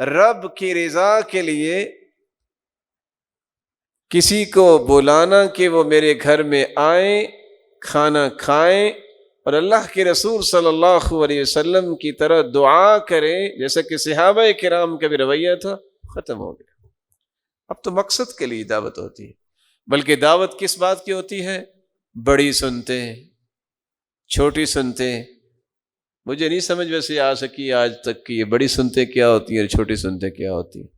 رب کی رضا کے لیے کسی کو بلانا کہ وہ میرے گھر میں آئیں، کھانا کھائیں اور اللہ کے رسول صلی اللہ علیہ وسلم کی طرح دعا کریں، جیسا کہ صحابہ کرام کا بھی رویہ تھا، ختم ہو گیا۔ اب تو مقصد کے لیے دعوت ہوتی ہے، بلکہ دعوت کس بات کی ہوتی ہے؟ بڑی سنتے ہیں، چھوٹی سنتے ہیں۔ مجھے نہیں سمجھ ویسے آ سکی آج تک کہ یہ بڑی سنتے کیا ہوتی ہیں اور چھوٹی سنتے کیا ہوتی ہیں۔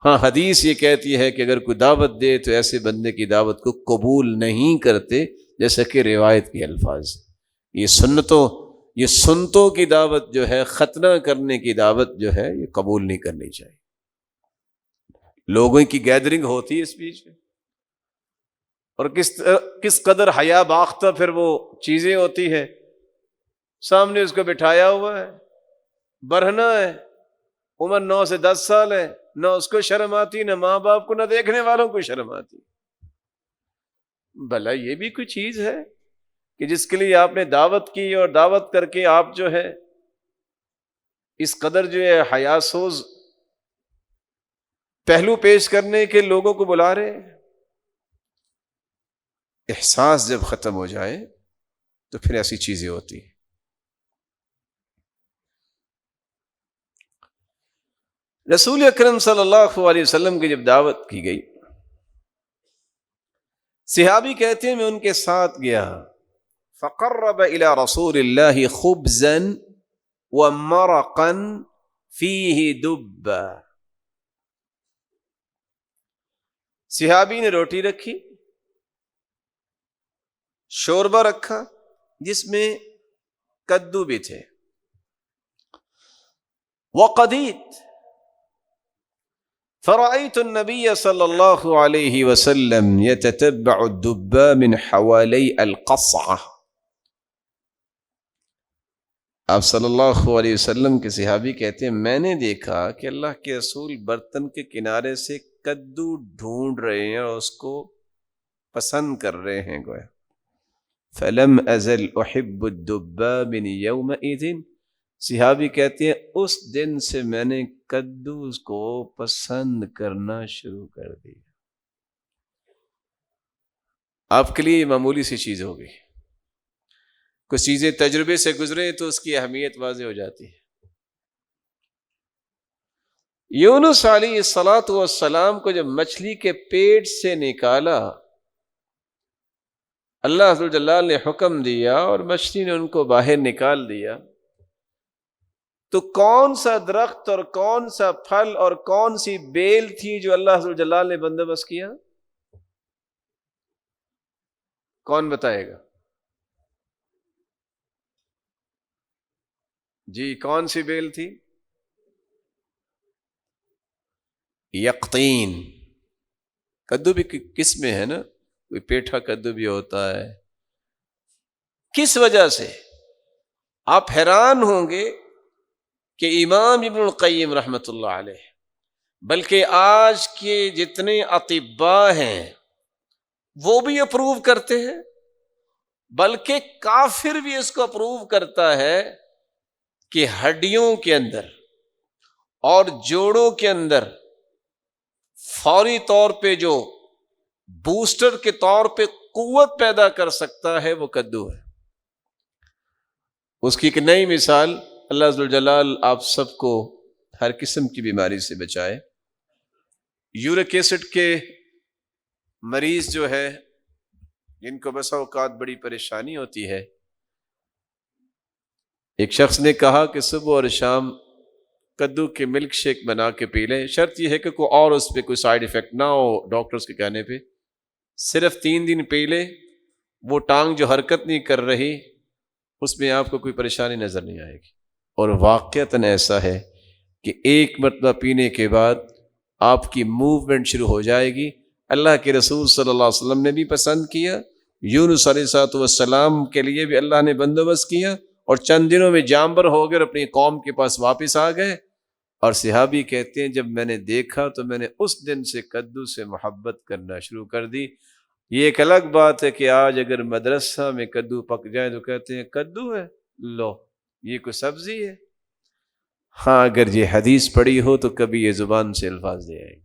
ہاں، حدیث یہ کہتی ہے کہ اگر کوئی دعوت دے تو ایسے بندے کی دعوت کو قبول نہیں کرتے، جیسا کہ روایت کے الفاظ۔ یہ سنتوں کی دعوت جو ہے، ختنہ کرنے کی دعوت جو ہے، یہ قبول نہیں کرنی چاہیے۔ لوگوں کی گیدرنگ ہوتی ہے اس بیچ میں، اور کس قدر حیا باختہ پھر وہ چیزیں ہوتی ہے۔ سامنے اس کو بٹھایا ہوا ہے، برہنہ ہے، عمر 9 سے 10 سال ہے، نہ اس کو شرم آتی، نہ ماں باپ کو، نہ دیکھنے والوں کو شرم آتی۔ بھلا یہ بھی کوئی چیز ہے کہ جس کے لیے آپ نے دعوت کی اور دعوت کر کے آپ جو ہے اس قدر جو ہے حیا سوز پہلو پیش کرنے کے لوگوں کو بلا رہے ہیں؟ احساس جب ختم ہو جائے تو پھر ایسی چیزیں ہوتی ہیں۔ رسول اکرم صلی اللہ علیہ وسلم کی جب دعوت کی گئی، صحابی کہتے ہیں میں ان کے ساتھ گیا، فقرب الى رسول اللہ خبزا ومرقا فیہ دب۔ صحابی نے روٹی رکھی، شوربہ رکھا جس میں کدو بھی تھے، وقدید، فرأيت النبي صلى الله عليه وسلم يتتبع الدب من حوالي القصعة۔ آپ صلی اللہ علیہ وسلم کے صحابی کہتے ہیں میں نے دیکھا کہ اللہ کے رسول برتن کے کنارے سے کدو ڈھونڈ رہے ہیں اور اس کو پسند کر رہے ہیں گویا۔ فلم ازل احب الدب من يومئذ، صحابی کہتے ہیں اس دن سے میں نے کدو کو پسند کرنا شروع کر دیا۔ آپ کے لیے یہ معمولی سی چیز ہوگی، کچھ چیزیں تجربے سے گزرے تو اس کی اہمیت واضح ہو جاتی ہے۔ یونس علیہ الصلوۃ والسلام کو جب مچھلی کے پیٹ سے نکالا، اللہ عز و جلال نے حکم دیا اور مچھلی نے ان کو باہر نکال دیا، تو کون سا درخت اور کون سا پھل اور کون سی بیل تھی جو اللہ عز و جلال نے بندوبست کیا؟ کون بتائے گا؟ جی، کون سی بیل تھی؟ یقطین۔ کدو بھی کس میں ہے نا، کوئی پیٹھا کدو بھی ہوتا ہے۔ کس وجہ سے؟ آپ حیران ہوں گے کہ امام ابن القیم رحمۃ اللہ علیہ، بلکہ آج کے جتنے اطباء ہیں وہ بھی اپروو کرتے ہیں، بلکہ کافر بھی اس کو اپروو کرتا ہے کہ ہڈیوں کے اندر اور جوڑوں کے اندر فوری طور پہ جو بوسٹر کے طور پہ قوت پیدا کر سکتا ہے وہ کدو ہے۔ اس کی ایک نئی مثال، اللہ عز و جلال آپ سب کو ہر قسم کی بیماری سے بچائے۔ یورک ایسڈ کے مریض جو ہے، جن کو بسا اوقات بڑی پریشانی ہوتی ہے، ایک شخص نے کہا کہ صبح اور شام کدو کے ملک شیک بنا کے پی لیں، شرط یہ ہے کہ کوئی اور اس پہ کوئی سائیڈ ایفیکٹ نہ ہو، ڈاکٹرز کے کہنے پہ صرف 3 دن پی لیں، وہ ٹانگ جو حرکت نہیں کر رہی اس میں آپ کو کوئی پریشانی نظر نہیں آئے گی۔ اور واقعتاً ایسا ہے کہ ایک مرتبہ پینے کے بعد آپ کی موومنٹ شروع ہو جائے گی۔ اللہ کے رسول صلی اللہ علیہ وسلم نے بھی پسند کیا، یونس علیہ السلام کے لیے بھی اللہ نے بندوبست کیا، اور چند دنوں میں جانبر ہو گئے اور اپنی قوم کے پاس واپس آ گئے۔ اور صحابی کہتے ہیں جب میں نے دیکھا تو میں نے اس دن سے کدو سے محبت کرنا شروع کر دی۔ یہ ایک الگ بات ہے کہ آج اگر مدرسہ میں کدو پک جائے تو کہتے ہیں کدو ہے، لو یہ کوئی سبزی ہے۔ ہاں اگر یہ حدیث پڑھی ہو تو کبھی یہ زبان سے الفاظ دے آئے گی.